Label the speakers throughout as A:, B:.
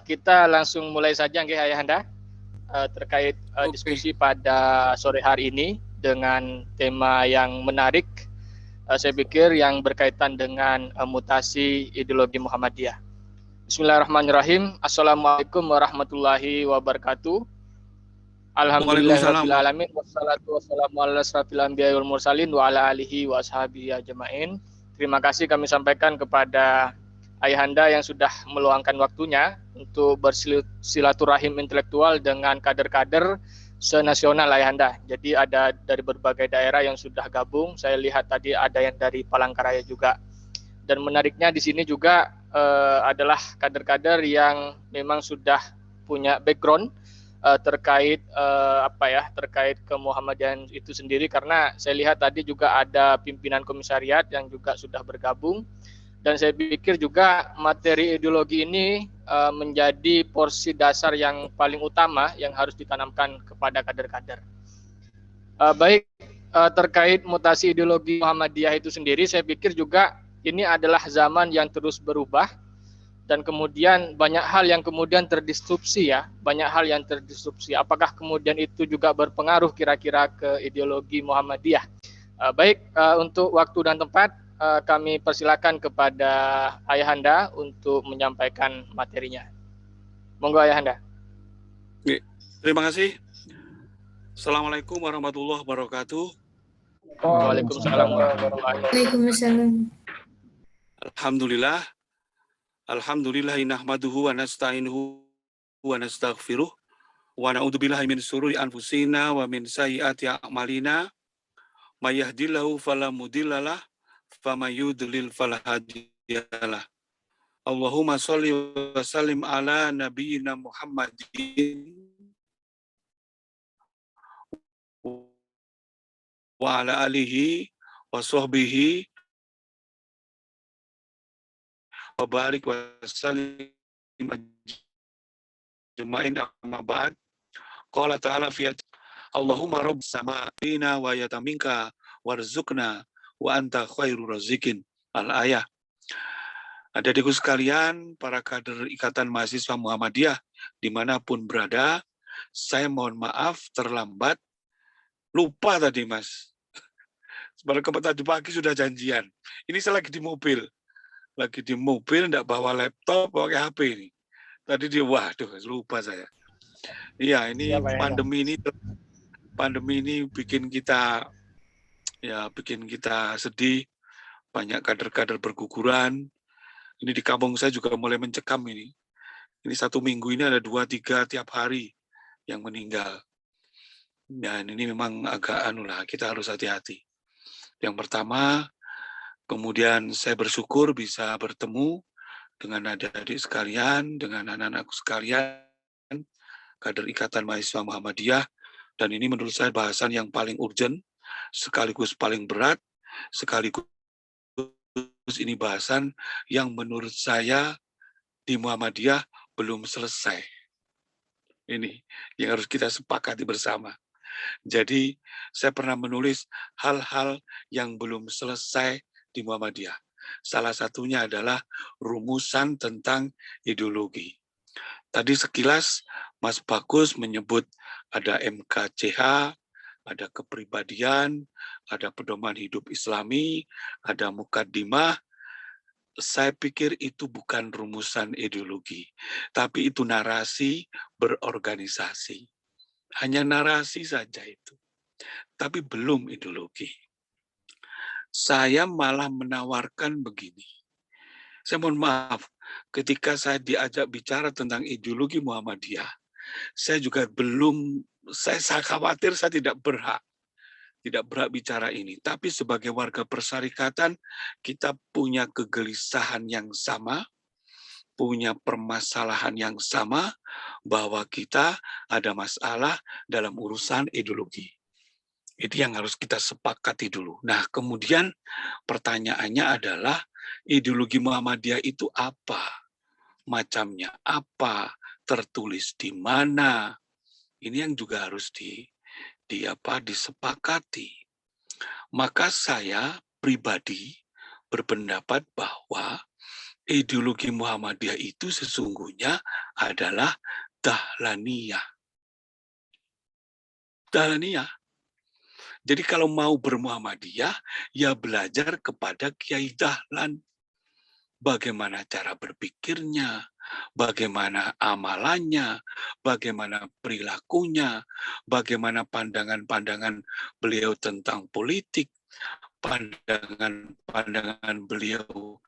A: Kita langsung mulai saja nggih Ayahanda terkait diskusi pada sore hari ini dengan tema yang menarik. Saya pikir yang berkaitan dengan mutasi ideologi Muhammadiyah. Bismillahirrahmanirrahim. Assalamualaikum warahmatullahi wabarakatuh. Alhamdulillahirabbil alamin wassalatu wassalamu ala asrofil anbiya'i wal mursalin wa ala alihi wa ashabihi ajmain. Terima kasih kami sampaikan kepada Ayahanda yang sudah meluangkan waktunya untuk bersilaturahim intelektual dengan kader-kader senasional Ayahanda. Jadi ada dari berbagai daerah yang sudah gabung. Saya lihat tadi ada yang dari Palangkaraya juga. Dan menariknya di sini juga adalah kader-kader yang memang sudah punya background terkait terkait kemuhammadian itu sendiri, karena saya lihat tadi juga ada pimpinan komisariat yang juga sudah bergabung. Dan saya pikir juga materi ideologi ini menjadi porsi dasar yang paling utama yang harus ditanamkan kepada kader-kader. Terkait mutasi ideologi Muhammadiyah itu sendiri, saya pikir juga ini adalah zaman yang terus berubah. Dan kemudian banyak hal yang kemudian terdisrupsi ya, Apakah kemudian itu juga berpengaruh kira-kira ke ideologi Muhammadiyah? Untuk waktu dan tempat, kami persilakan kepada Ayahanda untuk menyampaikan materinya. Monggo Ayahanda.
B: Terima kasih. Assalamualaikum warahmatullahi wabarakatuh.
A: Waalaikumsalam warahmatullahi wabarakatuh.
B: Alhamdulillah nahmaduhu wa nasta'inuhu wa nastaghfiruh wa na'udzubillahi min syururi anfusina wa min sayyiati a'malina may yahdihillahu fala mudhillalah wa may yudlil fala hadiyalah. Allahumma sholli wa sallim ala nabiyyina Muhammadin wa ala alihi wa sahbihi wa barik wa sallim ajma'in amma ba'd. Qala ta'ala fi Allahumma rabb sama'ina wa yataminka warzuqna wa anta khairur razikin. Al-ayah. Adik-adikku sekalian, para kader Ikatan Mahasiswa Muhammadiyah dimanapun berada, saya mohon maaf terlambat. Lupa tadi Mas. Sebenarnya tadi pagi sudah janjian. Ini saya lagi di mobil. Enggak bawa laptop, pakai HP ini. Tadi waduh, lupa saya. Iya, ini pandemi ini bikin kita sedih. Banyak kader-kader berguguran. Ini di kampung saya juga mulai mencekam ini. Ini 1 minggu ini ada 2-3 tiap hari yang meninggal. Dan ini memang agak kita harus hati-hati. Yang pertama, kemudian saya bersyukur bisa bertemu dengan adik-adik sekalian, dengan anak-anakku sekalian, kader Ikatan Mahasiswa Muhammadiyah, dan ini menurut saya bahasan yang paling urgent, sekaligus paling berat, sekaligus ini bahasan yang menurut saya di Muhammadiyah belum selesai. Ini yang harus kita sepakati bersama. Jadi saya pernah menulis hal-hal yang belum selesai di Muhammadiyah. Salah satunya adalah rumusan tentang ideologi. Tadi sekilas Mas Bagus menyebut ada MKCH, ada kepribadian, ada pedoman hidup Islami, ada mukaddimah. Saya pikir itu bukan rumusan ideologi, tapi itu narasi berorganisasi. Hanya narasi saja itu, tapi belum ideologi. Saya malah menawarkan begini. Saya mohon maaf, ketika saya diajak bicara tentang ideologi Muhammadiyah, saya juga saya khawatir saya tidak berhak bicara ini. Tapi sebagai warga persyarikatan, kita punya kegelisahan yang sama, punya permasalahan yang sama, bahwa kita ada masalah dalam urusan ideologi. Itu yang harus kita sepakati dulu. Nah, kemudian pertanyaannya adalah, ideologi Muhammadiyah itu apa? Macamnya apa? Tertulis di mana? Ini yang juga harus disepakati. Maka saya pribadi berpendapat bahwa ideologi Muhammadiyah itu sesungguhnya adalah Dahlaniyah. Dahlaniyah. Jadi kalau mau bermuhammadiyah, ya belajar kepada Kiai Dahlan. Bagaimana cara berpikirnya, bagaimana amalannya, bagaimana perilakunya, bagaimana pandangan-pandangan beliau tentang politik, pandangan-pandangan beliau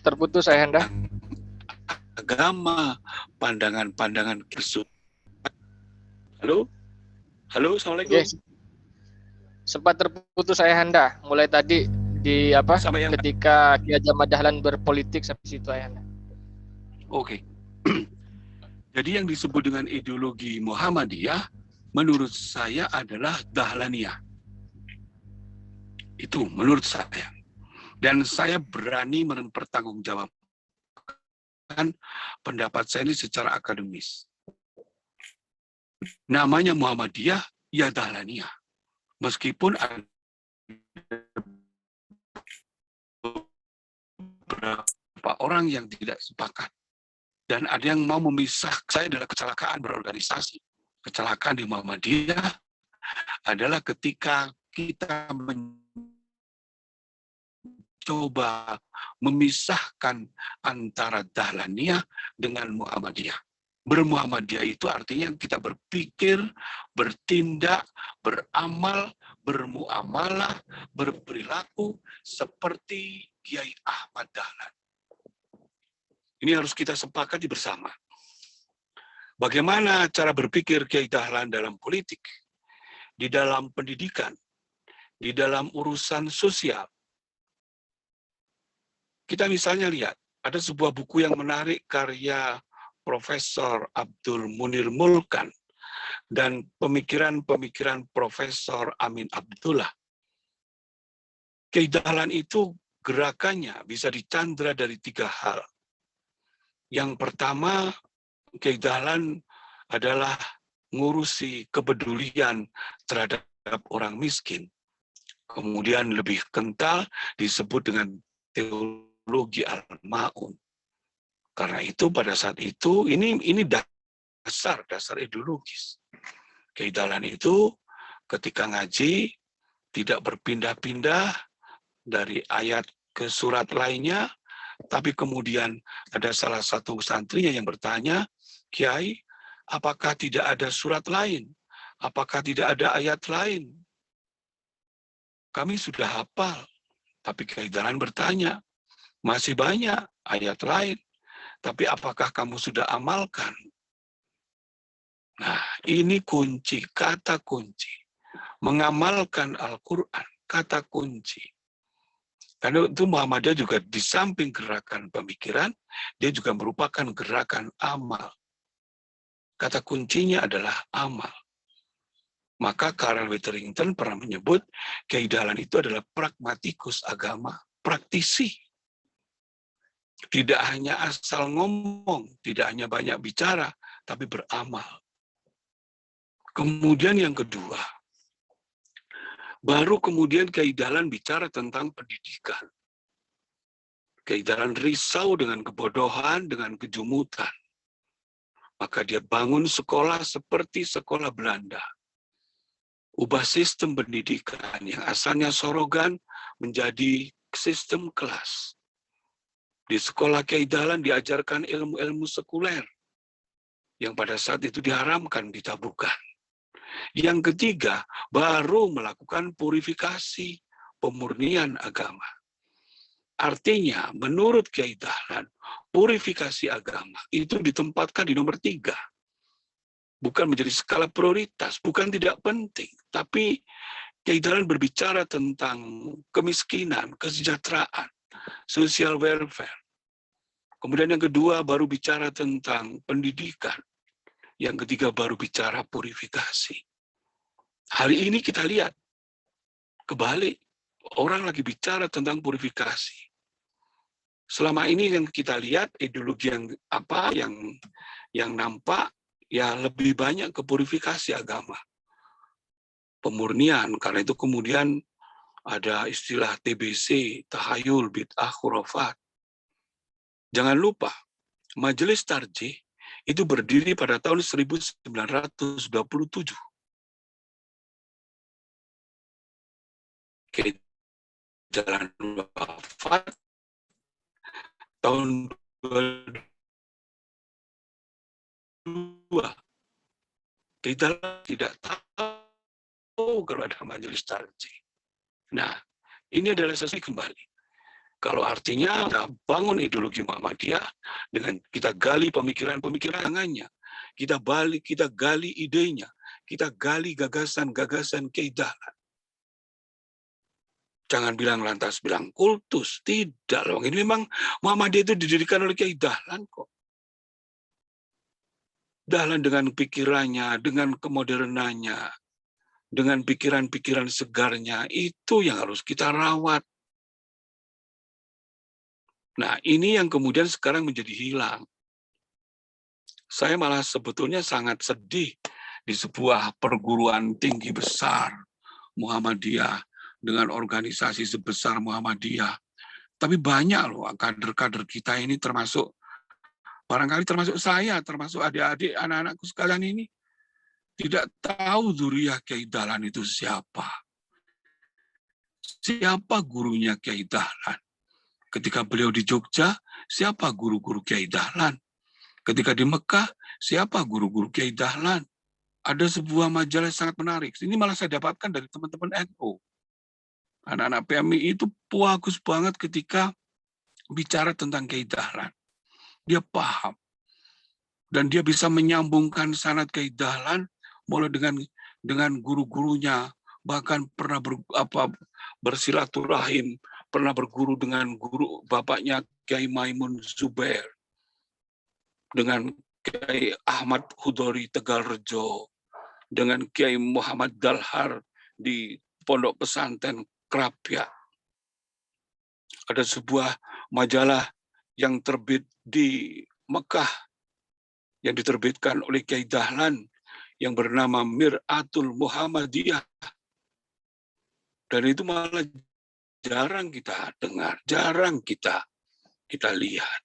A: Terputus Ayahanda.
B: agama, pandangan-pandangan Kristus. Halo? Halo, Assalamualaikum.
A: Yes. Sempat terputus Ayahanda. Mulai tadi ketika Ki Hajar Ahmad Dahlan berpolitik sampai situ Ayahanda.
B: Oke. Jadi yang disebut dengan ideologi Muhammadiyah menurut saya adalah Dahlaniyah. Itu menurut saya. Dan saya berani mempertanggungjawabkan pendapat saya ini secara akademis. Namanya Muhammadiyah, ya Dahlaniyah. Meskipun ada beberapa orang yang tidak sepakat. Dan ada yang mau memisah saya adalah kecelakaan berorganisasi. Kecelakaan di Muhammadiyah adalah ketika kita mencoba memisahkan antara Dahlaniyah dengan Muhammadiyah. Bermuhammadiyah itu artinya kita berpikir, bertindak, beramal, bermuamalah, berperilaku seperti Kiai Ahmad Dahlan. Ini harus kita sepakati bersama. Bagaimana cara berpikir Kiai Dahlan dalam politik, di dalam pendidikan, di dalam urusan sosial. Kita misalnya lihat, ada sebuah buku yang menarik karya Profesor Abdul Munir Mulkan dan pemikiran-pemikiran Profesor Amin Abdullah. Kiai Dahlan itu gerakannya bisa dicandra dari 3 hal. Yang pertama, Kiai Dahlan adalah ngurusi kepedulian terhadap orang miskin. Kemudian lebih kental disebut dengan teologi al-ma'un. Karena itu pada saat itu ini dasar ideologis. Kiai Dahlan itu ketika ngaji tidak berpindah-pindah dari ayat ke surat lainnya, tapi kemudian ada salah satu santrinya yang bertanya, Kiai, apakah tidak ada surat lain? Apakah tidak ada ayat lain? Kami sudah hafal, tapi Kiai Dahlan bertanya, masih banyak ayat lain, tapi apakah kamu sudah amalkan? Nah, ini kunci, kata kunci. Mengamalkan Al-Quran, kata kunci. Karena itu Muhammadiyah juga di samping gerakan pemikiran, dia juga merupakan gerakan amal. Kata kuncinya adalah amal. Maka Karl Witterington pernah menyebut Kiai Dahlan itu adalah pragmatikus agama, praktisi. Tidak hanya asal ngomong, tidak hanya banyak bicara, tapi beramal. Kemudian yang kedua, baru kemudian Kiai Dahlan bicara tentang pendidikan. Kiai Dahlan risau dengan kebodohan, dengan kejumutan. Maka dia bangun sekolah seperti sekolah Belanda. Ubah sistem pendidikan yang asalnya sorogan menjadi sistem kelas. Di sekolah Kiai Dahlan diajarkan ilmu-ilmu sekuler yang pada saat itu diharamkan, ditabukan. Yang ketiga, baru melakukan purifikasi, pemurnian agama. Artinya, menurut Kiai Dahlan, purifikasi agama itu ditempatkan di nomor 3. Bukan menjadi skala prioritas, bukan tidak penting. Tapi Kiai Dahlan berbicara tentang kemiskinan, kesejahteraan, social welfare. Kemudian yang kedua baru bicara tentang pendidikan. Yang ketiga baru bicara purifikasi. Hari ini kita lihat, kebalik. Orang lagi bicara tentang purifikasi. Selama ini yang kita lihat ideologi yang nampak ya lebih banyak ke purifikasi agama, pemurnian. Karena itu kemudian ada istilah TBC, tahayul, bid'ah, khurafat. Jangan lupa, Majelis Tarjih itu berdiri pada tahun 1927. Jalan wafat tahun 2002. Kita tidak tahu kalau ada Majelis Tarjih. Nah, ini adalah sesuatu kembali. Kalau artinya kita bangun ideologi Muhammadiyah dengan kita gali pemikiran-pemikirannya, kita gali idenya, kita gali gagasan-gagasan Kiai Dahlan. Jangan lantas bilang kultus, tidak loh. Ini memang Muhammadiyah itu didirikan oleh Kiai Dahlan kok. Dahlan dengan pikirannya, dengan kemodernannya, dengan pikiran-pikiran segarnya, itu yang harus kita rawat. Nah, ini yang kemudian sekarang menjadi hilang. Saya malah sebetulnya sangat sedih di sebuah perguruan tinggi besar Muhammadiyah dengan organisasi sebesar Muhammadiyah. Tapi banyak loh kader-kader kita ini barangkali termasuk saya, termasuk adik-adik anak-anakku sekalian ini, tidak tahu dzurriyyah Kiai Dahlan itu siapa. Siapa gurunya Kiai Dahlan? Ketika beliau di Jogja, siapa guru-guru Kiai Dahlan? Ketika di Mekah, siapa guru-guru Kiai Dahlan? Ada sebuah majalah sangat menarik. Ini malah saya dapatkan dari teman-teman NU. Anak-anak PMI itu bagus banget ketika bicara tentang Kiai Dahlan. Dia paham. Dan dia bisa menyambungkan sanad Kiai Dahlan mulai dengan guru-gurunya, bahkan pernah bersilaturahim, pernah berguru dengan guru bapaknya Kiai Maimun Zubair, dengan Kiai Ahmad Hudori Tegalrejo, dengan Kiai Muhammad Dalhar di Pondok Pesantren Krapyak. Ada sebuah majalah yang terbit di Mekah yang diterbitkan oleh Kiai Dahlan yang bernama Mir'atul Muhammadiyah. Dan itu malah jarang kita dengar, jarang kita lihat.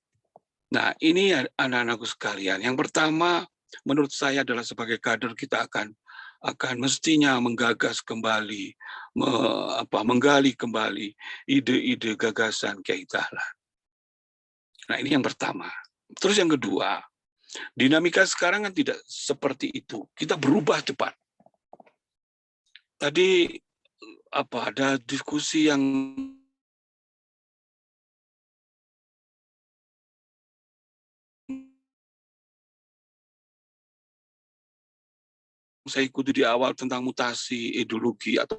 B: Nah, ini anak-anakku sekalian. Yang pertama, menurut saya adalah sebagai kader kita akan mestinya menggagas kembali, menggali kembali ide-ide gagasan Kiai Dahlan. Nah, ini yang pertama. Terus yang kedua, dinamika sekarang kan tidak seperti itu. Kita berubah cepat. Tadi ada diskusi yang saya ikuti di awal tentang mutasi ideologi atau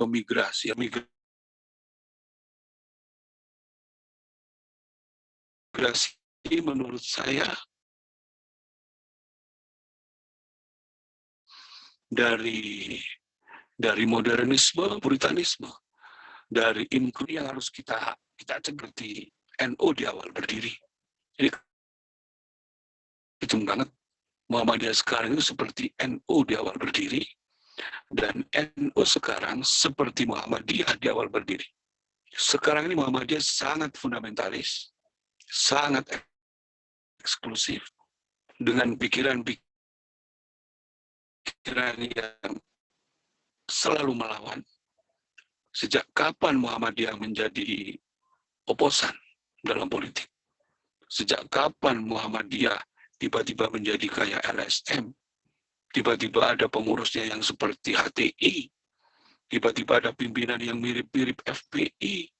B: migrasi. Migrasi menurut saya dari modernisme, puritanisme, dari inklusi yang harus kita cermati NU di awal berdiri. Jadi itu banget Muhammadiyah sekarang itu seperti NU di awal berdiri, dan NU sekarang seperti Muhammadiyah di awal berdiri. Sekarang ini Muhammadiyah sangat fundamentalis, sangat eksklusif, dengan pikiran-pikiran yang selalu melawan. Sejak kapan Muhammadiyah menjadi oposan dalam politik? Sejak kapan Muhammadiyah tiba-tiba menjadi kayak LSM? Tiba-tiba ada pengurusnya yang seperti HTI. Tiba-tiba ada pimpinan yang mirip-mirip FPI.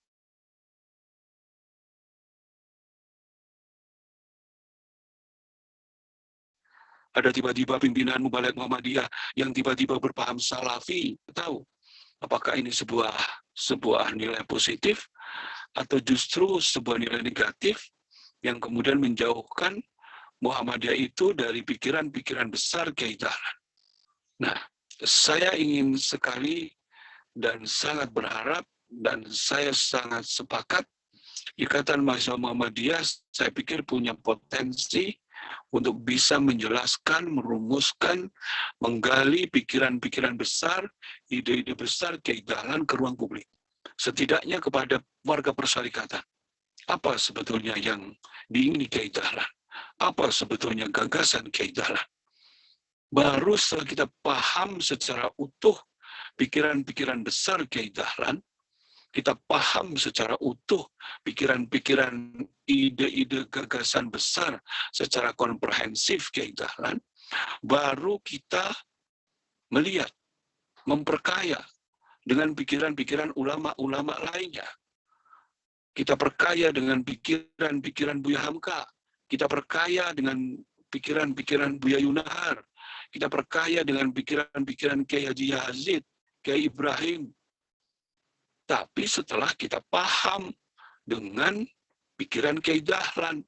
B: Ada tiba-tiba pimpinan Mubalik Muhammadiyah yang tiba-tiba berpaham Salafi. Tahu apakah ini sebuah nilai positif atau justru sebuah nilai negatif yang kemudian menjauhkan Muhammadiyah itu dari pikiran-pikiran besar Kiai Dahlan. Nah, saya ingin sekali dan sangat berharap dan saya sangat sepakat, Ikatan Mahasiswa Muhammadiyah saya pikir punya potensi untuk bisa menjelaskan, merumuskan, menggali pikiran-pikiran besar, ide-ide besar Kiai Dahlan ke ruang publik. Setidaknya kepada warga persyarikatan. Apa sebetulnya yang diingini Kiai Dahlan? Apa sebetulnya gagasan Kiai Dahlan? Baru setelah kita paham secara utuh pikiran-pikiran besar Kiai Dahlan, kita paham secara utuh pikiran-pikiran, ide-ide gagasan besar secara komprehensif Kiai Dahlan, baru kita melihat, memperkaya dengan pikiran-pikiran ulama-ulama lainnya. Kita perkaya dengan pikiran-pikiran Buya Hamka, kita perkaya dengan pikiran-pikiran Buya Yunahar, kita perkaya dengan pikiran-pikiran Kiai Haji Yazid, Kiai Ibrahim. Tapi setelah kita paham dengan pikiran Kiai Dahlan,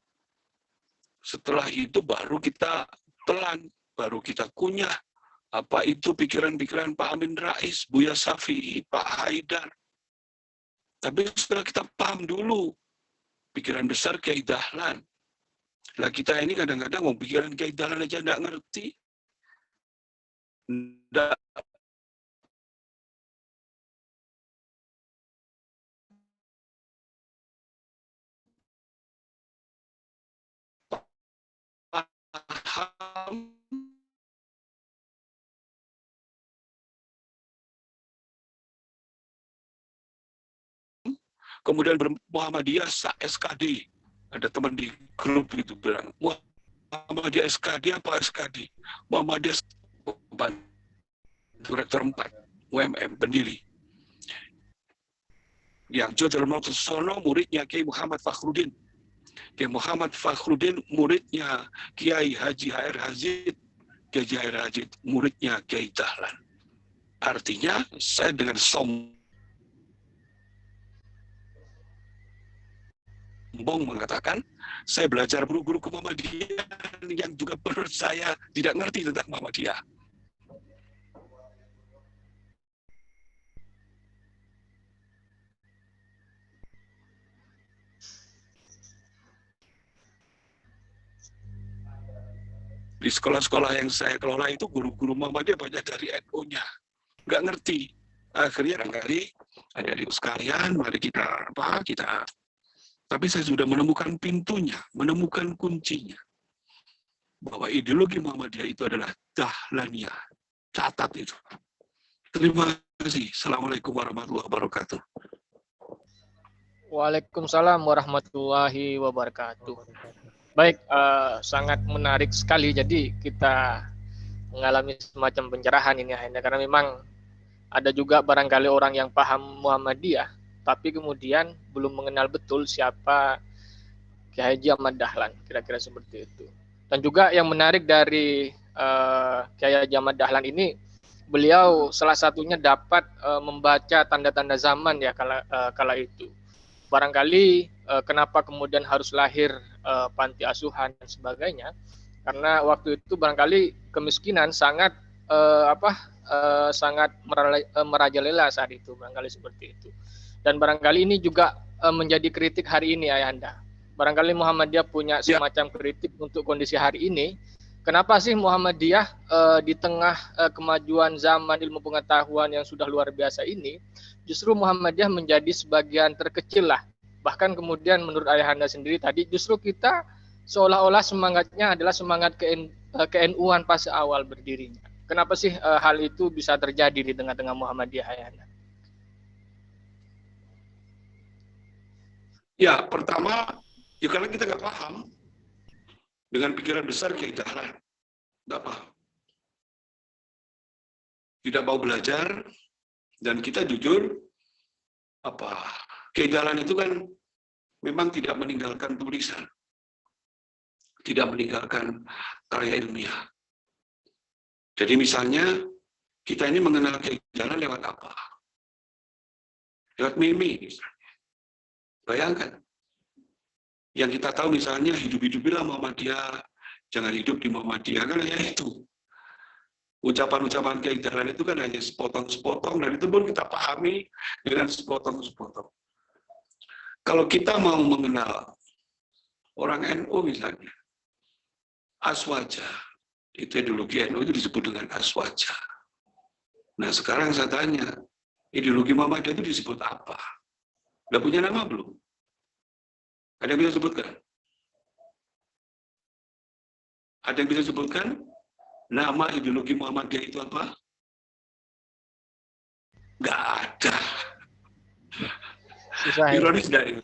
B: setelah itu baru kita telan, baru kita kunyah apa itu pikiran-pikiran Pak Amin Rais, Buya Syafi'i, Pak Haidar. Tapi setelah kita paham dulu pikiran besar Kiai Dahlan, lah kita ini kadang-kadang mau pikiran Kiai Dahlan aja nggak ngerti, nggak paham. Kemudian Muhammadiyah SKD. Ada teman di grup itu bilang, Muhammadiyah SKD apa SKD? Muhammadiyah Direktur 4, UMM, pendiri. Yang Jodel Sono muridnya Kiai Muhammad Fakhruddin. Kiai Muhammad Fakhruddin muridnya Kiai Haji HR Hazid. Kiai Haji HR Hazid muridnya Kiai Dahlan. Artinya saya dengan sombong mengatakan, saya belajar guru-guru ke Muhammadiyah yang juga menurut saya tidak ngerti tentang Muhammadiyah. Di sekolah-sekolah yang saya kelola itu guru-guru Muhammadiyah banyak dari NU-nya. Nggak ngerti. Akhirnya kali ada di sekalian, mari kita tapi saya sudah menemukan pintunya, menemukan kuncinya. Bahwa ideologi Muhammadiyah itu adalah Dahlaniyah. Catat itu. Terima kasih. Assalamualaikum warahmatullahi wabarakatuh.
A: Waalaikumsalam warahmatullahi wabarakatuh. Baik, sangat menarik sekali. Jadi kita mengalami semacam pencerahan ini hanya karena memang ada juga barangkali orang yang paham Muhammadiyah, tapi kemudian belum mengenal betul siapa Kiai Haji Ahmad Dahlan, kira-kira seperti itu. Dan juga yang menarik dari Kiai Haji Ahmad Dahlan ini, beliau salah satunya dapat membaca tanda-tanda zaman ya kala itu. Barangkali kenapa kemudian harus lahir panti asuhan dan sebagainya, karena waktu itu barangkali kemiskinan sangat sangat merajalela saat itu, barangkali seperti itu. Dan barangkali ini juga menjadi kritik hari ini, Ayahanda. Barangkali Muhammadiyah punya semacam kritik untuk kondisi hari ini. Kenapa sih Muhammadiyah di tengah kemajuan zaman ilmu pengetahuan yang sudah luar biasa ini, justru Muhammadiyah menjadi sebagian terkecil lah. Bahkan kemudian menurut Ayahanda sendiri tadi, justru kita seolah-olah semangatnya adalah semangat ke-NU-an pas awal berdirinya. Kenapa sih hal itu bisa terjadi di tengah-tengah Muhammadiyah, Ayahanda?
B: Ya, pertama, ya karena kita nggak paham dengan pikiran besar Kiai Dahlan. Nggak paham. Tidak mau belajar, dan kita jujur, Kiai Dahlan itu kan memang tidak meninggalkan tulisan, tidak meninggalkan karya ilmiah. Jadi misalnya, kita ini mengenal Kiai Dahlan lewat apa? Lewat mimi, misalnya. Bayangkan, yang kita tahu misalnya hidup-hidupilah Muhammadiyah, jangan hidup di Muhammadiyah, kan ya itu. Ucapan-ucapan keindahan itu kan hanya sepotong-sepotong, dan itu pun kita pahami dengan sepotong-sepotong. Kalau kita mau mengenal orang NU misalnya, aswaja, itu ideologi NU itu disebut dengan aswaja. Nah sekarang saya tanya, ideologi Muhammadiyah itu disebut apa? Udah punya nama belum? Ada yang bisa sebutkan? Ada yang bisa sebutkan? Nama ideologi Muhammadiyah itu apa? Nggak ada. Ironis nggak?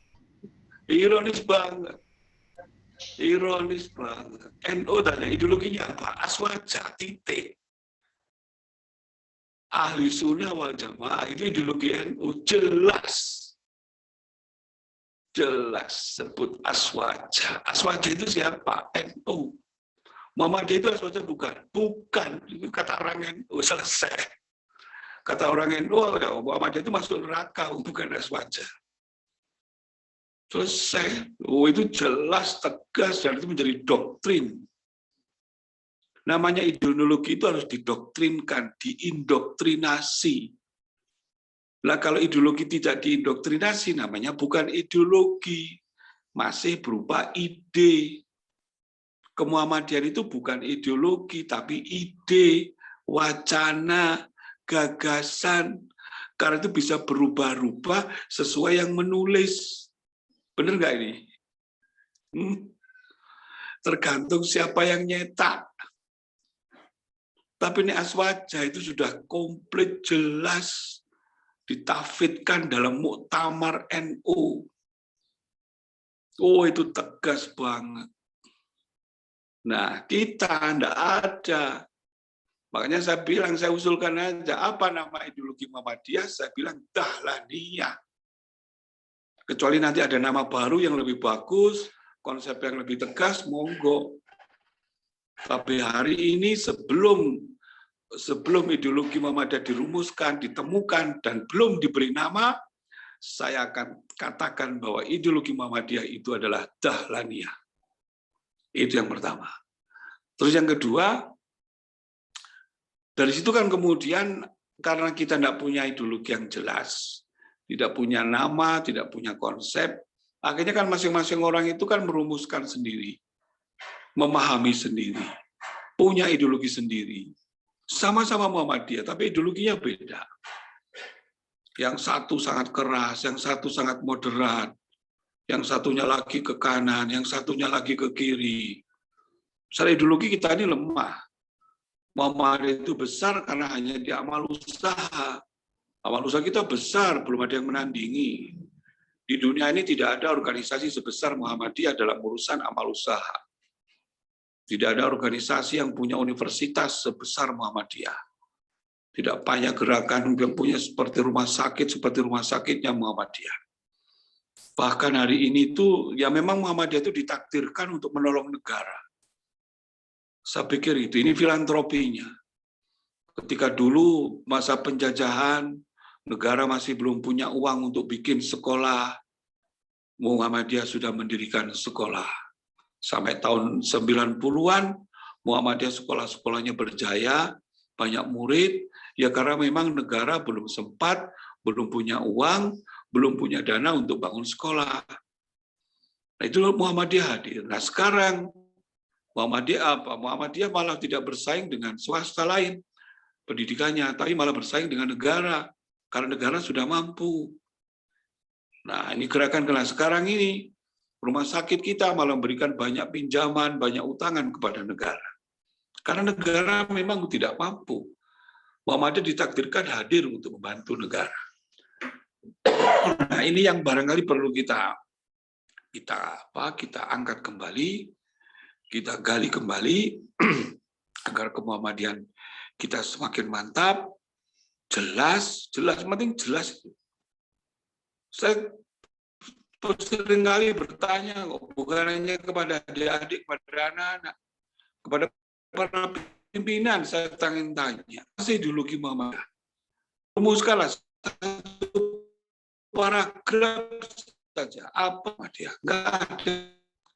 B: Ironis banget. Ironis banget. NU tanya ideologinya apa? Aswaja, titik. Ahli sunnah wal jamaah itu ideologi NU jelas. Jelas sebut aswaja. Aswaja itu siapa? NU. Muhammadiyah itu aswaja bukan? Bukan. Itu kata orang NU, selesai. Kata orang NU, Muhammadiyah itu masuk neraka, bukan aswaja. Selesai. Oh, itu jelas, tegas, dan itu menjadi doktrin. Namanya ideologi itu harus didoktrinkan, diindoktrinasi. Nah, kalau ideologi tidak diindoktrinasi, namanya bukan ideologi, masih berupa ide. Kemuhammadian itu bukan ideologi, tapi ide, wacana, gagasan. Karena itu bisa berubah-ubah sesuai yang menulis. Benar nggak ini? Tergantung siapa yang nyetak. Tapi ini aswaja itu sudah komplit, jelas, ditafidkan dalam muktamar NU. Oh, itu tegas banget. Nah, kita enggak ada. Makanya saya bilang, saya usulkan aja, apa nama ideologi Muhammadiyah? Saya bilang, Dahlaniyah. Kecuali nanti ada nama baru yang lebih bagus, konsep yang lebih tegas, monggo. Tapi hari ini sebelum ideologi Muhammadiyah dirumuskan, ditemukan, dan belum diberi nama, saya akan katakan bahwa ideologi Muhammadiyah itu adalah Dahlaniyah. Itu yang pertama. Terus yang kedua, dari situ kan kemudian karena kita tidak punya ideologi yang jelas, tidak punya nama, tidak punya konsep, akhirnya kan masing-masing orang itu kan merumuskan sendiri, memahami sendiri, punya ideologi sendiri. Sama-sama Muhammadiyah, tapi ideologinya beda. Yang satu sangat keras, yang satu sangat moderat, yang satunya lagi ke kanan, yang satunya lagi ke kiri. Secara ideologi kita ini lemah. Muhammadiyah itu besar karena hanya di amal usaha. Amal usaha kita besar, belum ada yang menandingi. Di dunia ini tidak ada organisasi sebesar Muhammadiyah dalam urusan amal usaha. Tidak ada organisasi yang punya universitas sebesar Muhammadiyah. Tidak banyak gerakan yang punya seperti rumah sakitnya Muhammadiyah. Bahkan hari ini itu, ya memang Muhammadiyah itu ditakdirkan untuk menolong negara. Saya pikir itu, ini filantropinya. Ketika dulu masa penjajahan, negara masih belum punya uang untuk bikin sekolah, Muhammadiyah sudah mendirikan sekolah. Sampai tahun 90-an, Muhammadiyah sekolah-sekolahnya berjaya, banyak murid, ya karena memang negara belum sempat, belum punya uang, belum punya dana untuk bangun sekolah. Nah, itu Muhammadiyah hadir. Nah, sekarang Muhammadiyah malah tidak bersaing dengan swasta lain pendidikannya, tapi malah bersaing dengan negara, karena negara sudah mampu. Nah, ini gerakan kelas sekarang ini, rumah sakit kita malah memberikan banyak pinjaman, banyak utangan kepada negara. Karena negara memang tidak mampu. Muhammadiyah ditakdirkan hadir untuk membantu negara. Nah, ini yang barangkali perlu kita angkat kembali, kita gali kembali, agar kemuhammadian kita semakin mantap, jelas, penting jelas. Saya seringkali bertanya, bukan hanya kepada adik-adik, kepada anak-anak, kepada para pimpinan, saya tanya, apa ideologi Muhammadiyah? Rumuskanlah satu paragraf saja, apa dia? Nggak ada.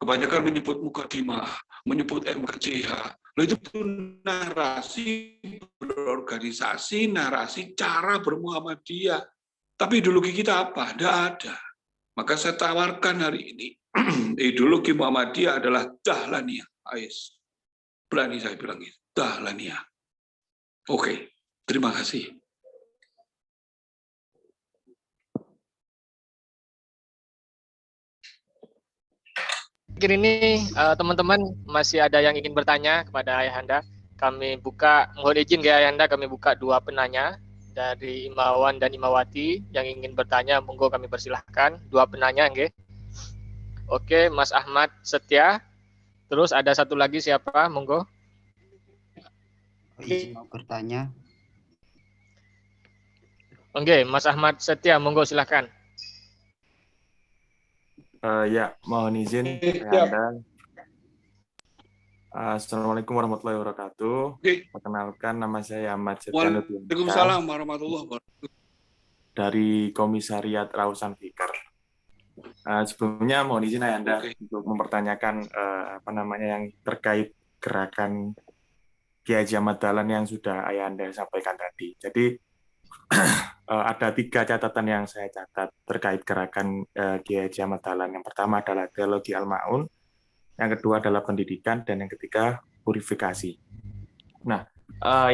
B: Kebanyakan menyebut Mukadimah, menyebut MKCH, Itu narasi berorganisasi, narasi cara bermuhammadiyah. Tapi ideologi kita apa? Tidak ada. Maka saya tawarkan hari ini, ideologi Muhammadiyah adalah Dahlaniyah. Ais. Berani saya bilang itu, Dahlaniyah. Oke, terima kasih.
A: Mungkin ini teman-teman masih ada yang ingin bertanya kepada Ayahanda. Kami buka, mohon izin ya Ayahanda, kami buka 2 penanya dari Imawan dan Imawati yang ingin bertanya. Monggo kami persilahkan 2 penanya, nggih. Oke, Mas Ahmad Setia. Terus ada satu lagi siapa? Monggo.
C: Izin mau bertanya.
A: Oke, Mas Ahmad Setia, monggo silahkan.
D: Ya, mohon izin Ayahanda. Assalamualaikum warahmatullahi wabarakatuh. Perkenalkan, nama saya Ahmad Setia Nurdiansyah.
B: Waalaikumsalam warahmatullahi wabarakatuh.
D: Dari Komisariat Rausan Fikr. Sebelumnya mohon izin Ayahanda untuk mempertanyakan yang terkait gerakan Kiai Haji Ahmad Dahlan yang sudah Ayahanda sampaikan tadi. Jadi ada 3 catatan yang saya catat terkait gerakan Kiai Haji Ahmad Dahlan. Yang pertama adalah teologi Al-Ma'un, yang kedua adalah pendidikan, dan yang ketiga purifikasi. Nah,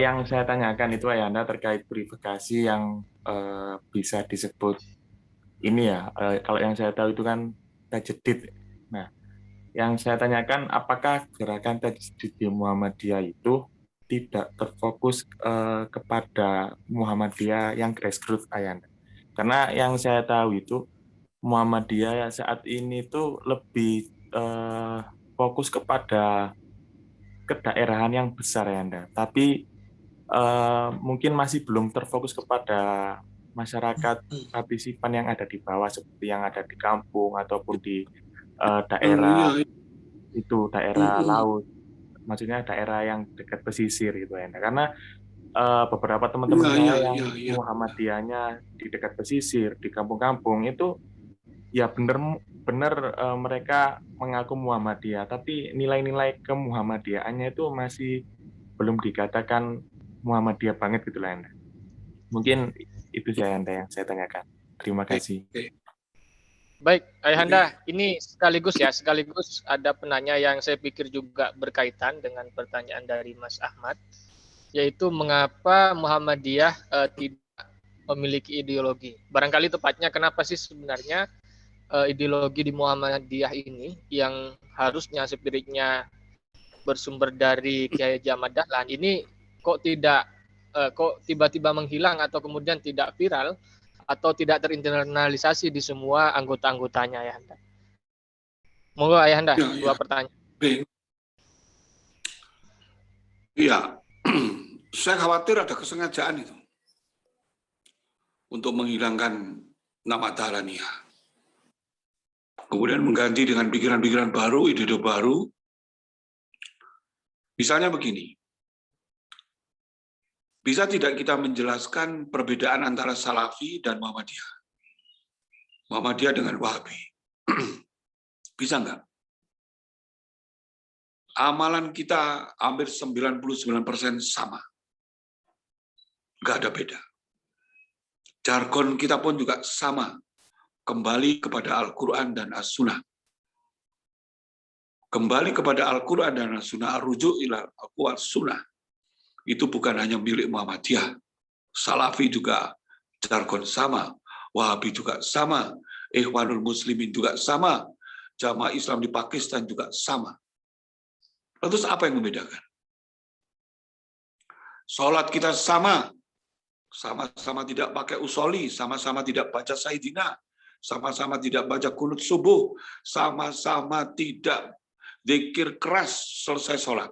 D: yang saya tanyakan itu Ayahanda terkait purifikasi yang bisa disebut ini ya, kalau yang saya tahu itu kan tajdid. Nah, yang saya tanyakan apakah gerakan tajdid di Muhammadiyah itu tidak terfokus kepada Muhammadiyah yang grassroots Ayahanda. Karena yang saya tahu itu Muhammadiyah saat ini itu lebih fokus kepada kedaerahan yang besar Ayahanda. Tapi mungkin masih belum terfokus kepada masyarakat partisipan yang ada di bawah, seperti yang ada di kampung ataupun di daerah itu, daerah laut, maksudnya daerah yang dekat pesisir gitu ya. Karena beberapa teman-teman saya yang Muhammadiyahnya di dekat pesisir, di kampung-kampung itu ya benar mereka mengaku Muhammadiyah, tapi nilai-nilai kemuhammadiyahannya itu masih belum dikatakan Muhammadiyah banget gitu lah. Mungkin itu yang saya tanyakan. Terima kasih.
A: Baik, Ayahanda, ini sekaligus ada penanya yang saya pikir juga berkaitan dengan pertanyaan dari Mas Ahmad, yaitu mengapa Muhammadiyah tidak memiliki ideologi. Barangkali tepatnya kenapa sih sebenarnya ideologi di Muhammadiyah ini yang harusnya spiritnya bersumber dari Kiai Haji Ahmad Dahlan ini kok tiba-tiba menghilang atau kemudian tidak viral atau tidak terinternalisasi di semua anggota-anggotanya, Ayahanda. Monggo Ayahanda, 2 pertanyaan.
B: Iya, saya khawatir ada kesengajaan itu untuk menghilangkan nama Dahlaniyah. Kemudian mengganti dengan pikiran-pikiran baru, ide-ide baru. Misalnya begini, bisa tidak kita menjelaskan perbedaan antara Salafi dan Muhammadiyah? Muhammadiyah dengan Wahabi. Bisa nggak? Amalan kita hampir 99% sama. Nggak ada beda. Jargon kita pun juga sama. Kembali kepada Al-Quran dan As-Sunnah. Kembali kepada Al-Quran dan As-Sunnah, rujuk ila Al-Quran Sunnah. Itu bukan hanya milik Muhammadiyah. Salafi juga jargon sama. Wahabi juga sama. Ikhwanul Muslimin juga sama. Jamaah Islam di Pakistan juga sama. Terus apa yang membedakan? Sholat kita sama. Sama-sama tidak pakai usoli. Sama-sama tidak baca Sayyidina. Sama-sama tidak baca kunut subuh. Sama-sama tidak zikir keras selesai sholat.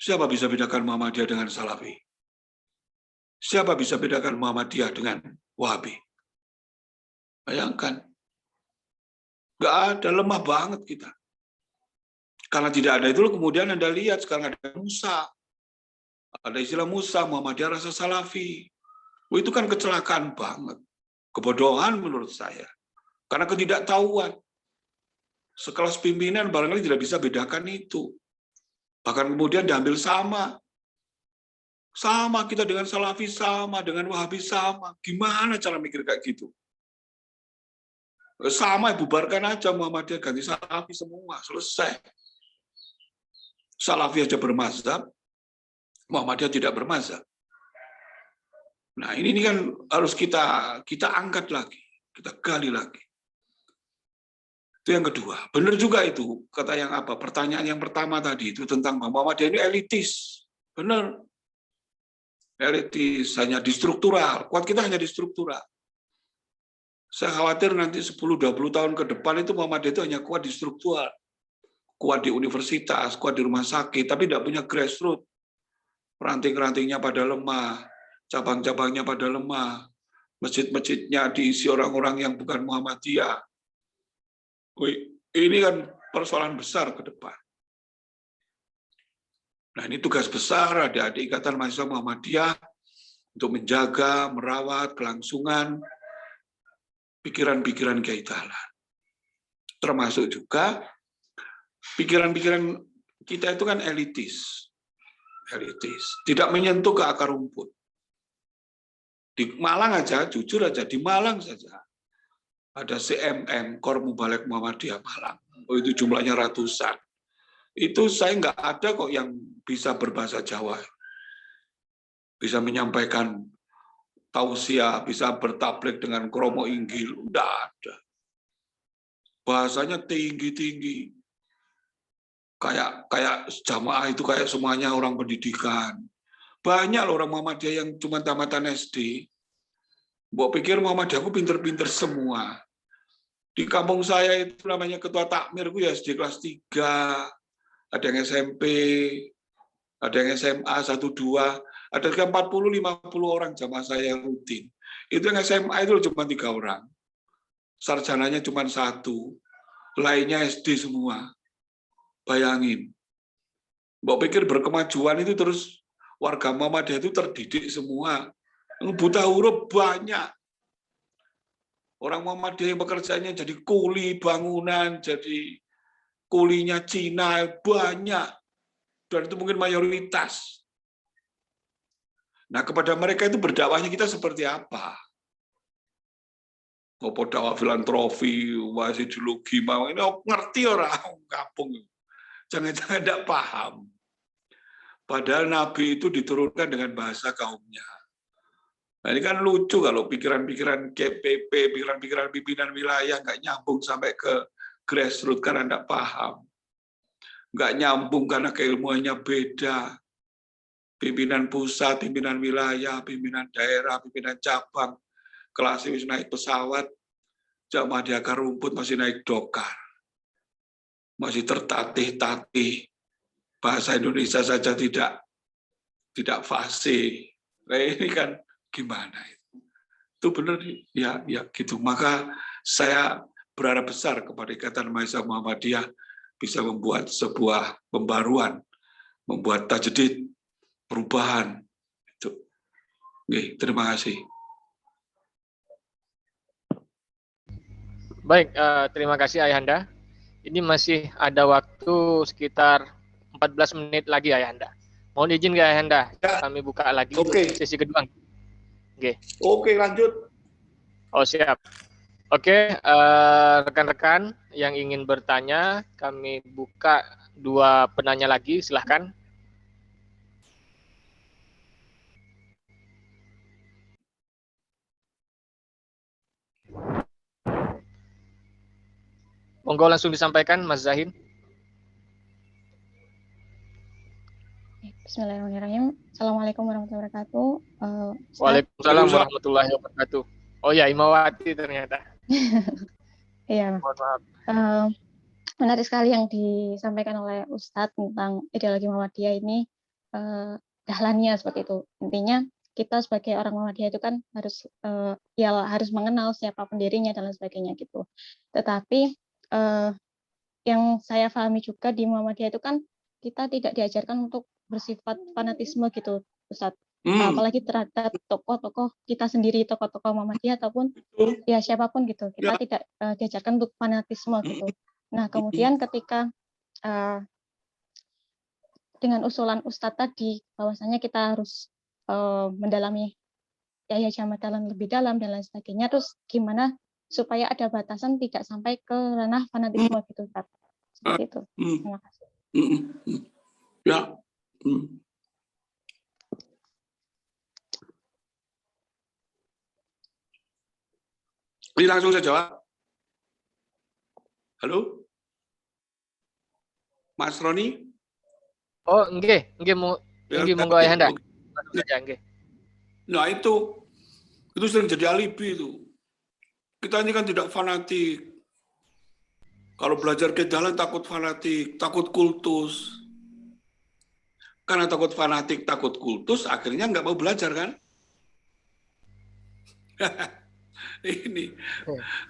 B: Siapa bisa bedakan Muhammadiyah dengan Salafi? Siapa bisa bedakan Muhammadiyah dengan Wahabi? Bayangkan. Nggak ada, lemah banget kita. Karena tidak ada itu, kemudian Anda lihat sekarang ada Musa. Ada istilah Musa, Muhammadiyah rasa Salafi. Itu kan kecelakaan banget. Kebodohan menurut saya. Karena ketidaktahuan. Sekelas pimpinan barangkali tidak bisa bedakan itu. Bahkan kemudian diambil sama kita dengan Salafi sama, dengan Wahabi sama. Gimana cara mikir kayak gitu? Sama, bubarkan aja Muhammadiyah, ganti Salafi semua, selesai. Salafi aja bermazhab, Muhammadiyah tidak bermazhab. Nah, ini kan harus kita angkat lagi, kita gali lagi. Itu yang kedua. Benar juga itu, kata yang apa? Pertanyaan yang pertama tadi itu tentang Muhammadiyah ini elitis. Benar. Elitis, hanya di struktural. Kuat kita hanya di struktural. Saya khawatir nanti 10-20 tahun ke depan itu Muhammadiyah itu hanya kuat di struktural. Kuat di universitas, kuat di rumah sakit, tapi tidak punya grassroots. Ranting-rantingnya pada lemah, cabang-cabangnya pada lemah, masjid-masjidnya diisi orang-orang yang bukan Muhammadiyah. Ini kan persoalan besar ke depan. Nah, ini tugas besar adik-adik Ikatan Mahasiswa Muhammadiyah untuk menjaga, merawat kelangsungan pikiran-pikiran Kiai Dahlan. Termasuk juga pikiran-pikiran kita itu kan elitis. Tidak menyentuh ke akar rumput. Di Malang aja, jujur aja, di Malang saja ada CMM, Kor Mubalek Muhammadiyah Malang. Itu jumlahnya ratusan. Itu saya nggak ada kok yang bisa berbahasa Jawa. Bisa menyampaikan tausiah, bisa bertablik dengan kromo inggil. Nggak ada. Bahasanya tinggi-tinggi. Kayak jamaah itu kayak semuanya orang pendidikan. Banyak loh orang Muhammadiyah yang cuma tamatan SD. Mbok pikir Muhammadiyah aku pinter-pinter semua. Di kampung saya itu namanya ketua takmir, aku ya SD kelas 3, ada yang SMP, ada yang SMA 1, 2, ada 40-50 orang jamaah saya yang rutin. Itu yang SMA itu cuma 3 orang. Sarjananya cuma 1, lainnya SD semua. Bayangin. Mbok pikir berkemajuan itu terus warga Muhammadiyah itu terdidik semua. Buta huruf banyak. Orang Muhammadiyah yang pekerjaannya jadi kuli bangunan, jadi kulinya Cina, banyak. Dan itu mungkin mayoritas. Nah, kepada mereka itu berdakwahnya kita seperti apa? Apa dakwah filantropi, ideologi, mau ini ngerti orang kampung. Jangan-jangan tidak paham. Padahal Nabi itu diturunkan dengan bahasa kaumnya. Nah, ini kan lucu kalau pikiran-pikiran GPP, pikiran-pikiran pimpinan wilayah nggak nyambung sampai ke grassroots karena nggak paham. Nggak nyambung karena keilmuannya beda. Pimpinan pusat, pimpinan wilayah, pimpinan daerah, pimpinan cabang, kelas wis naik pesawat, jamaah di akar rumput masih naik dokar. Masih tertatih-tatih. Bahasa Indonesia saja tidak fasih. Nah, ini kan gimana itu benar ya gitu. Maka saya berharap besar kepada Ikatan Mahasiswa Muhammadiyah bisa membuat sebuah pembaruan, membuat tajdid, perubahan itu. Oke, terima kasih.
A: Baik, terima kasih Ayahanda. Ini masih ada waktu sekitar 14 menit lagi Ayahanda. Mohon izin nggak Ayahanda? Ya. Kami buka lagi sesi kedua.
B: Oke, lanjut.
A: Oh, siap. Oke, rekan-rekan yang ingin bertanya, kami buka 2 penanya lagi, silahkan. Monggo langsung disampaikan, Mas Zahin.
C: Bismillahirrahmanirrahim. Assalamualaikum warahmatullahi wabarakatuh.
A: Waalaikumsalam warahmatullahi wabarakatuh. Oh ya, Imawati ternyata.
C: Iya.
A: Mohon maaf.
C: Menarik sekali yang disampaikan oleh Ustadz tentang ideologi Muhammadiyah ini, dahlannya seperti itu. Intinya kita sebagai orang Muhammadiyah itu kan harus mengenal siapa pendirinya dan lain sebagainya gitu. Tetapi yang saya pahami juga di Muhammadiyah itu kan kita tidak diajarkan untuk bersifat fanatisme gitu, Ustadz. Apalagi terhadap tokoh-tokoh kita sendiri, tokoh-tokoh Muhammadiyah ataupun ya siapapun gitu, kita tidak diajarkan untuk fanatisme gitu. Nah kemudian ketika dengan usulan Ustadz tadi, bahwasanya kita harus mendalami Yahya Jamal Dahlan lebih dalam dan lain sebagainya. Terus gimana supaya ada batasan tidak sampai ke ranah fanatisme gitu, Ustadz. Seperti itu. Terima kasih.
E: Ya. Ini langsung saya jawab. Halo? Mas Roni?
A: Oh, nggih monggo Ayahanda.
E: Nah, itu sering jadi alibi itu. Kita ini kan tidak fanatik. Kalau belajar ke jalan takut fanatik, takut kultus. Karena takut fanatik, takut kultus, akhirnya nggak mau belajar kan? Ini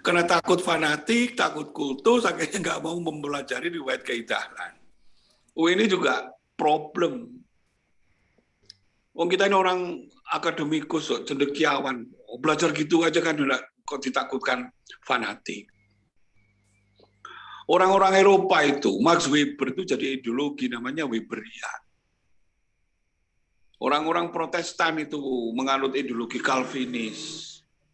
E: karena takut fanatik, takut kultus, akhirnya nggak mau mempelajari riwayat Dahlan. Ini juga problem. Kita ini orang akademikus, cendekiawan, belajar gitu aja kan kok ditakutkan fanatik. Orang-orang Eropa itu, Max Weber itu jadi ideologi namanya Weberian. Orang-orang Protestan itu menganut ideologi Calvinis.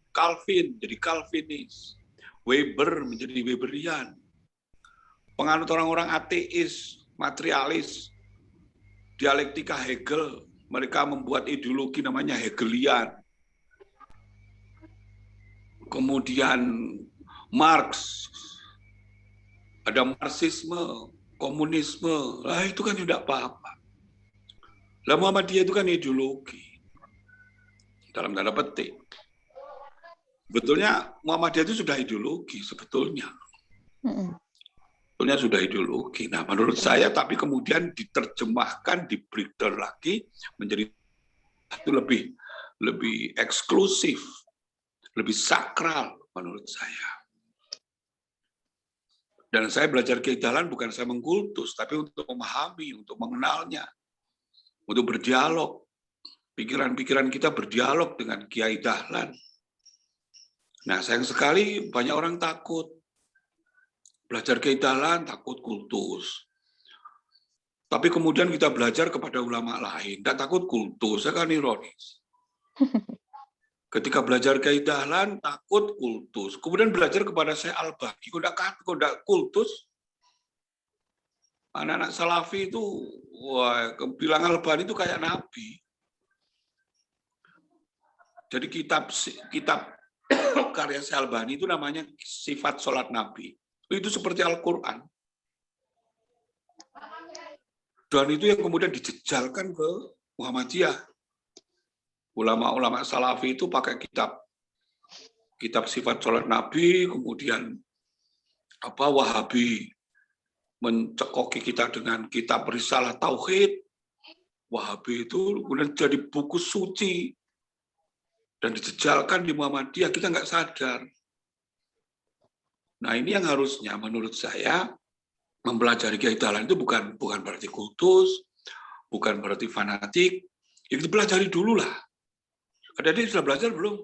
E: Calvin jadi Calvinis, Weber menjadi Weberian. Penganut orang-orang ateis, materialis, dialektika Hegel, mereka membuat ideologi namanya Hegelian. Kemudian Marx, ada Marxisme, komunisme, itu kan tidak apa-apa. Lah Muhammadiyah itu kan ideologi, dalam tanda petik. Sebetulnya Muhammadiyah itu sudah ideologi sebetulnya. Sebetulnya sudah ideologi. Nah, menurut saya tapi kemudian diterjemahkan, di-breakdown lagi menjadi itu lebih eksklusif, lebih sakral menurut saya. Dan saya belajar Kiai Dahlan bukan saya mengkultus, tapi untuk memahami, untuk mengenalnya, untuk berdialog. Pikiran-pikiran kita berdialog dengan Kiai Dahlan. Nah, sayang sekali banyak orang takut. Belajar Kiai Dahlan takut kultus. Tapi kemudian kita belajar kepada ulama lain, tidak takut kultus, saya kan ironis. Ketika belajar Kiai Dahlan takut kultus. Kemudian belajar kepada Syekh Albani, kok tidak kultus. Anak-anak Salafi itu, bilang Albani itu kayak Nabi. Jadi kitab karya Syekh Albani itu namanya Sifat Sholat Nabi. Itu seperti Al-Quran. Dan itu yang kemudian dijejalkan ke Muhammadiyah. Ulama-ulama Salafi itu pakai kitab Sifat Sholat Nabi, kemudian Wahabi mencekoki kita dengan kitab Risalah Tauhid. Wahabi itu kemudian jadi buku suci dan dijejalkan di Muhammadiyah, kita nggak sadar. Nah, ini yang harusnya menurut saya mempelajari Kiai Dahlan itu bukan berarti kultus, bukan berarti fanatik. Ya, kita pelajari dulu lah. Adik-adik sudah belajar belum?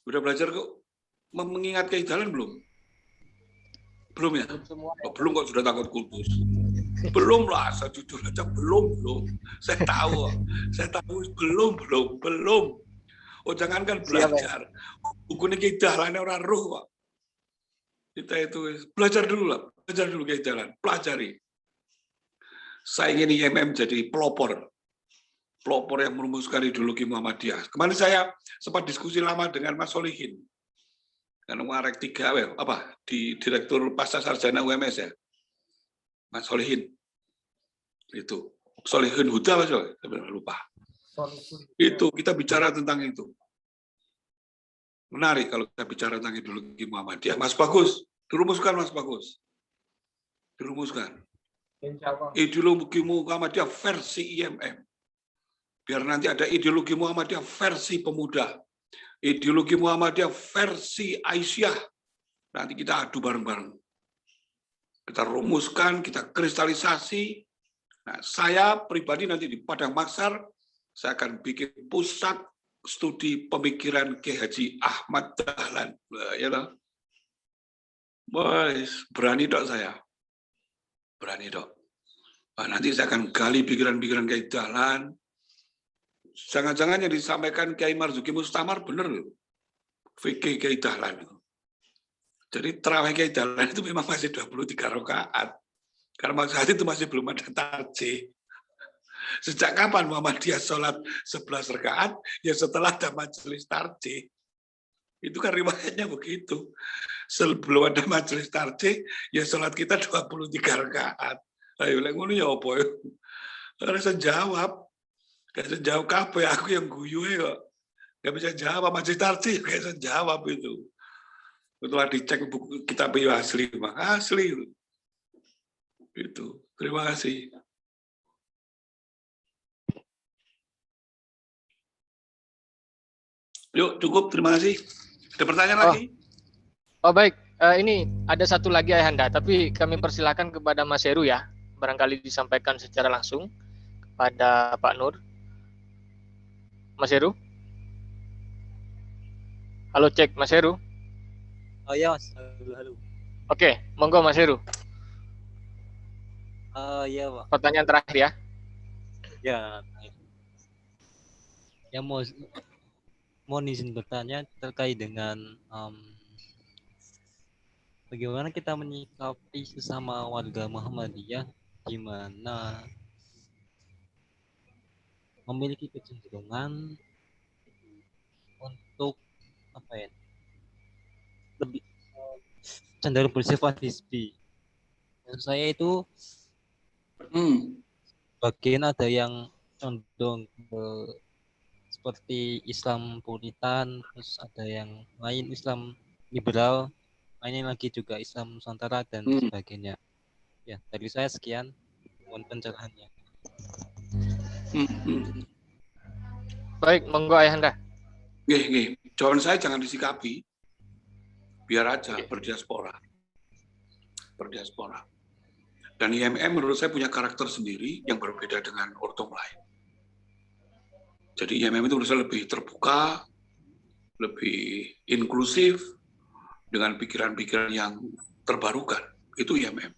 E: Sudah belajar kok mengingat Kiai Dahlan belum? Belum ya? Belum kok sudah takut kultus. Belum lah, saya jujur aja belum. Saya tahu belum. Oh, jangankan belajar. Buku ini Kiai Dahlan orang roh, Pak. Kita itu belajar dulu Kiai Dahlan, pelajari. Saya ingin IMM jadi pelopor yang merumuskan ideologi Muhammadiyah. Kemarin saya sempat diskusi lama dengan Mas Solihin. Dengan Warek 3, di Direktur Pasca Sarjana UMS ya. Mas Solihin. Itu. Solihin Huda, Mas, saya lupa. Itu, kita bicara tentang itu. Menarik kalau kita bicara tentang ideologi Muhammadiyah. Mas Bagus, dirumuskan Mas Bagus. Dirumuskan. Ideologi Muhammadiyah versi IMM. Biar nanti ada ideologi Muhammadiyah versi pemuda. Ideologi Muhammadiyah versi Aisyah. Nanti kita adu bareng-bareng. Kita rumuskan, kita kristalisasi. Nah, saya pribadi nanti di Padang Maksar, saya akan bikin pusat studi pemikiran Kiai Haji Ahmad Dahlan. Ya, berani dok saya. Berani dok. Nah, nanti saya akan gali pikiran-pikiran Kiai Dahlan. Jangan-jangan yang disampaikan Kiai Marzuki Mustamar benar loh. Fikih Kiai Dahlan itu. Jadi tarawih Kiai Dahlan itu memang masih 23 rakaat. Karena saat itu masih belum ada tarjih. Sejak kapan Muhammadiyah sholat 11 rakaat? Ya setelah ada majelis tarjih. Itu kan riwayatnya begitu. Sebelum ada majelis tarjih, ya sholat kita 23 rakaat. Ayo, ngono ya apa ya? Harus jawab. Gak bisa jawab apa ya? Aku yang guyu kok. Gak bisa jawab. Majelis tarjih gak bisa jawab itu. Setelah dicek buku kitab asli, asli. Itu. Terima kasih. Yuk, cukup. Terima kasih. Ada pertanyaan lagi?
A: Oh baik. Ini ada satu lagi Ayahanda, tapi kami persilakan kepada Mas Heru ya. Barangkali disampaikan secara langsung kepada Pak Nur. Mas Heru? Halo, cek Mas Heru.
F: Oh ya, Mas. Halo.
A: Oke, monggo Mas Heru.
F: Iya, Pak.
A: Pertanyaan terakhir ya.
F: Ya. Ya mau izin bertanya terkait dengan bagaimana kita menyikapi sesama warga Muhammadiyah di mana memiliki kecenderungan untuk lebih cenderung bersifat hisbi. Menurut saya itu bagian ada yang condong ke seperti Islam Puritan, terus ada yang lain Islam liberal, lainnya lagi juga Islam Nusantara dan sebagainya. Ya, dari saya sekian, mohon pencerahannya.
A: Baik, monggo Ayahanda.
E: Nggih. Jawaban saya jangan disikapi. Biar aja berdiaspora. Dan IMM menurut saya punya karakter sendiri yang berbeda dengan ortom lain. Jadi IMM itu menurut saya lebih terbuka, lebih inklusif, dengan pikiran-pikiran yang terbarukan. Itu IMM.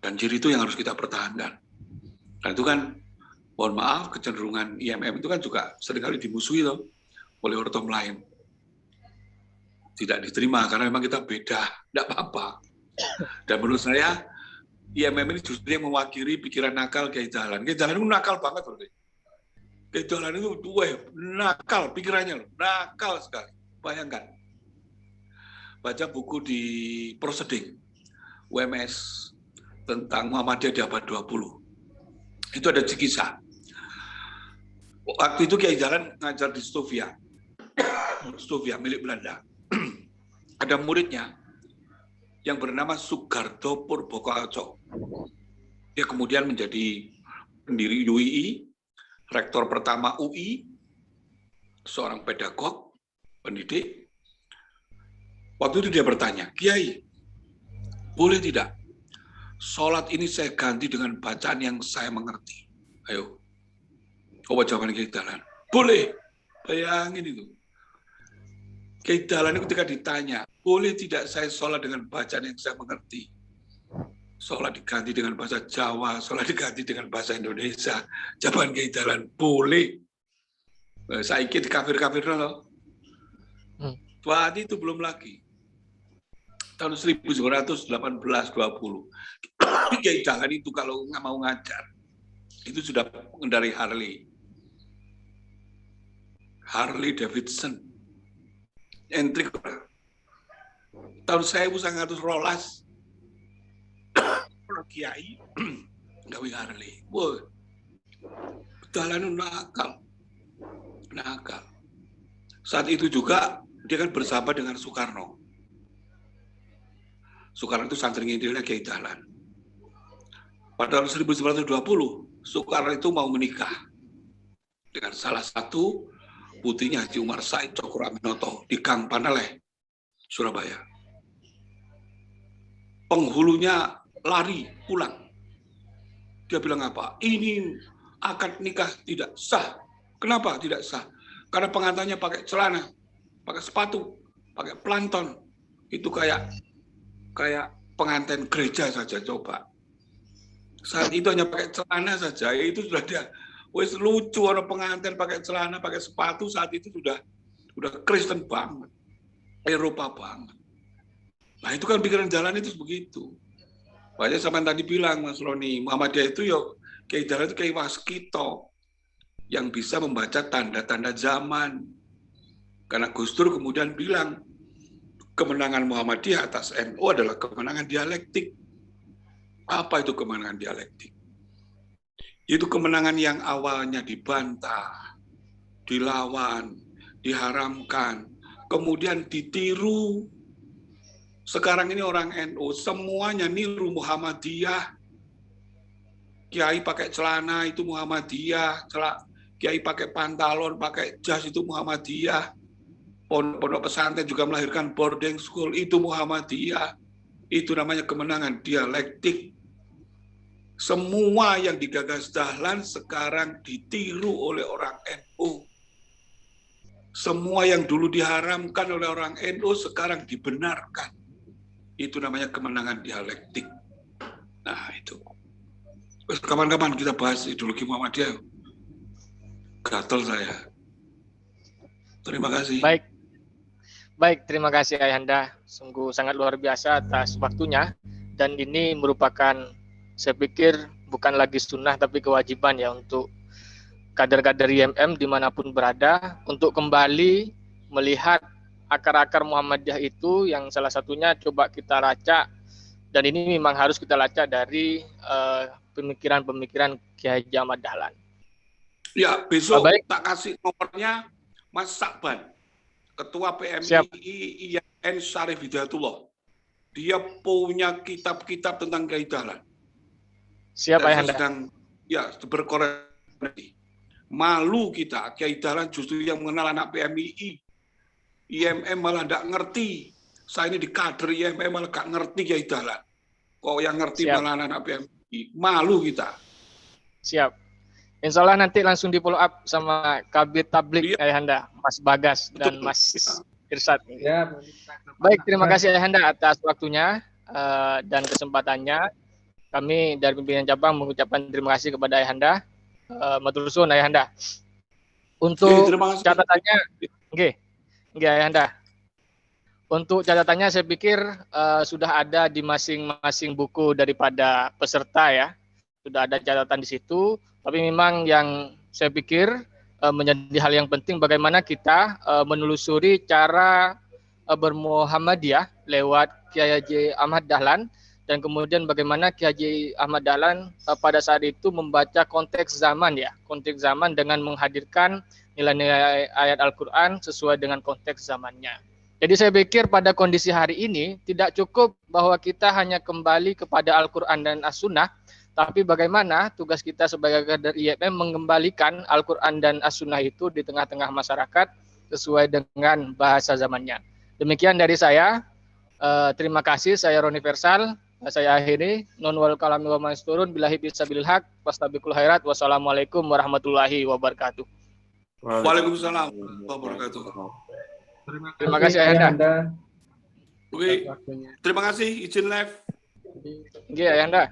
E: Dan ciri itu yang harus kita pertahankan. Dan itu kan, mohon maaf, kecenderungan IMM itu kan juga seringkali dimusuhi loh, oleh ortom lain. Tidak diterima, karena memang kita beda, tidak apa-apa. Dan menurut saya, IMM ini justru yang mewakili pikiran nakal Kiai Dahlan. Kiai Dahlan itu nakal banget loh. Kiai Dahlan itu nakal pikirannya loh, nakal sekali. Bayangkan. Baca buku di Proseding, UMS, tentang Muhammadiyah di abad 20. Itu ada kisah. Waktu itu Kiai Dahlan ngajar di Stovia. Stovia, milik Belanda. Ada muridnya yang bernama Sugarto Purbokoaco. Dia kemudian menjadi pendiri UII, rektor pertama UI, seorang pedagog, pendidik. Waktu itu dia bertanya, Kiai, boleh tidak sholat ini saya ganti dengan bacaan yang saya mengerti? Ayo, coba jawaban Kiai Dahlan. Boleh, bayangin itu. Kiai Dahlan itu ketika ditanya, boleh tidak saya sholat dengan bacaan yang saya mengerti? Sholat diganti dengan bahasa Jawa, sholat diganti dengan bahasa Indonesia. Jawaban Kiai Dahlan, boleh. Saya ikut kafir-kafir loh. Waktu itu belum lagi. Tahun 1918-20. Kiai Dahlan itu kalau nggak mau ngajar, itu sudah mengendarai Harley Davidson. Entry tahun 1912 Kiai gawe Harley. Wah, Dahlan nakal. Saat itu juga dia kan bersahabat dengan Soekarno. Soekarno itu santri ngintilnya Kiai Dahlan. Pada tahun 1920, Soekarno itu mau menikah dengan salah satu putrinya Haji Umar Said Cokroaminoto di Gang Paneleh, Surabaya. Penghulunya lari pulang. Dia bilang apa? Ini akad nikah tidak sah. Kenapa tidak sah? Karena pengantinnya pakai celana, pakai sepatu, pakai planton. Itu kayak pengantin gereja saja coba. Saat itu hanya pakai celana saja, itu sudah dia wes lucu, orang pengantin pakai celana, pakai sepatu, saat itu sudah Kristen banget, Eropa banget. Nah itu kan pikiran jalan itu begitu. Banyak sama tadi bilang Mas Roni, Muhammadiyah itu ya Kiai Dahlan itu Kiai Waskito yang bisa membaca tanda-tanda zaman. Karena Gus Dur kemudian bilang kemenangan Muhammadiyah atas NU adalah kemenangan dialektik. Apa itu kemenangan dialektik? Itu kemenangan yang awalnya dibantah, dilawan, diharamkan, kemudian ditiru. Sekarang ini orang NU semuanya niru Muhammadiyah. Kiai pakai celana itu Muhammadiyah, Kiai pakai pantalon, pakai jas itu Muhammadiyah. Pondok pesantren juga melahirkan boarding school itu Muhammadiyah. Itu namanya kemenangan dialektik. Semua yang digagas Dahlan sekarang ditiru oleh orang NU. Semua yang dulu diharamkan oleh orang NU sekarang dibenarkan. Itu namanya kemenangan dialektik. Nah itu. Kapan-kapan kita bahas ideologi Muhammadiyah. Gatel saya. Terima kasih.
A: Baik, terima kasih Ayahanda. Sungguh sangat luar biasa atas waktunya. Dan ini merupakan, saya pikir, bukan lagi sunnah tapi kewajiban ya untuk kader-kader IMM dimanapun berada untuk kembali melihat akar-akar Muhammadiyah itu yang salah satunya coba kita lacak, dan ini memang harus kita lacak dari pemikiran-pemikiran Kiai Haji Ahmad Dahlan.
E: Ya, besok tak kasih nomornya Mas Sakban, Ketua PMII IAIN Syarif Hidayatullah. Dia punya kitab-kitab tentang Kiai Dahlan.
A: Siap, Ayahanda.
E: Sedang berkoreksi. Malu kita, Kiai Dahlan justru yang mengenal anak PMII. IMM malah tidak ngerti. Saya ini di kader IMM malah tidak ngerti Kiai Dahlan. Kok yang ngerti malah anak PMII. Malu kita.
A: Siap. Insya Allah nanti langsung di follow up sama Kabid Tablik Ayahanda, Mas Bagas dan Mas Irsad. Ya. Baik, terima kasih Ayahanda atas waktunya dan kesempatannya. Kami dari pimpinan cabang mengucapkan terima kasih kepada Ayahanda. Matur suwun Ayahanda. Untuk catatannya, nggih Ayahanda. Untuk catatannya saya pikir sudah ada di masing-masing buku daripada peserta ya. Sudah ada catatan di situ. Tapi memang yang saya pikir menjadi hal yang penting bagaimana kita menelusuri cara bermuhammadiyah lewat Kiai Haji Ahmad Dahlan, dan kemudian bagaimana Kiai Haji Ahmad Dahlan pada saat itu membaca konteks zaman ya, konteks zaman dengan menghadirkan nilai-nilai ayat Al-Quran sesuai dengan konteks zamannya. Jadi saya pikir pada kondisi hari ini tidak cukup bahwa kita hanya kembali kepada Al-Quran dan As-Sunnah, tapi bagaimana tugas kita sebagai kader IMM mengembalikan Al-Quran dan As-Sunnah itu di tengah-tengah masyarakat sesuai dengan bahasa zamannya. Demikian dari saya. Terima kasih. Saya Roni Versal. Saya akhiri. Nun wal kalami wa masturun billahi bisabilil haq. Wastabiqul khairat. Wassalamualaikum warahmatullahi wabarakatuh.
E: Waalaikumsalam warahmatullahi wabarakatuh.
A: Terima kasih Ayahanda.
E: Oke. Terima kasih. Izin live.
A: Iya Ayahanda.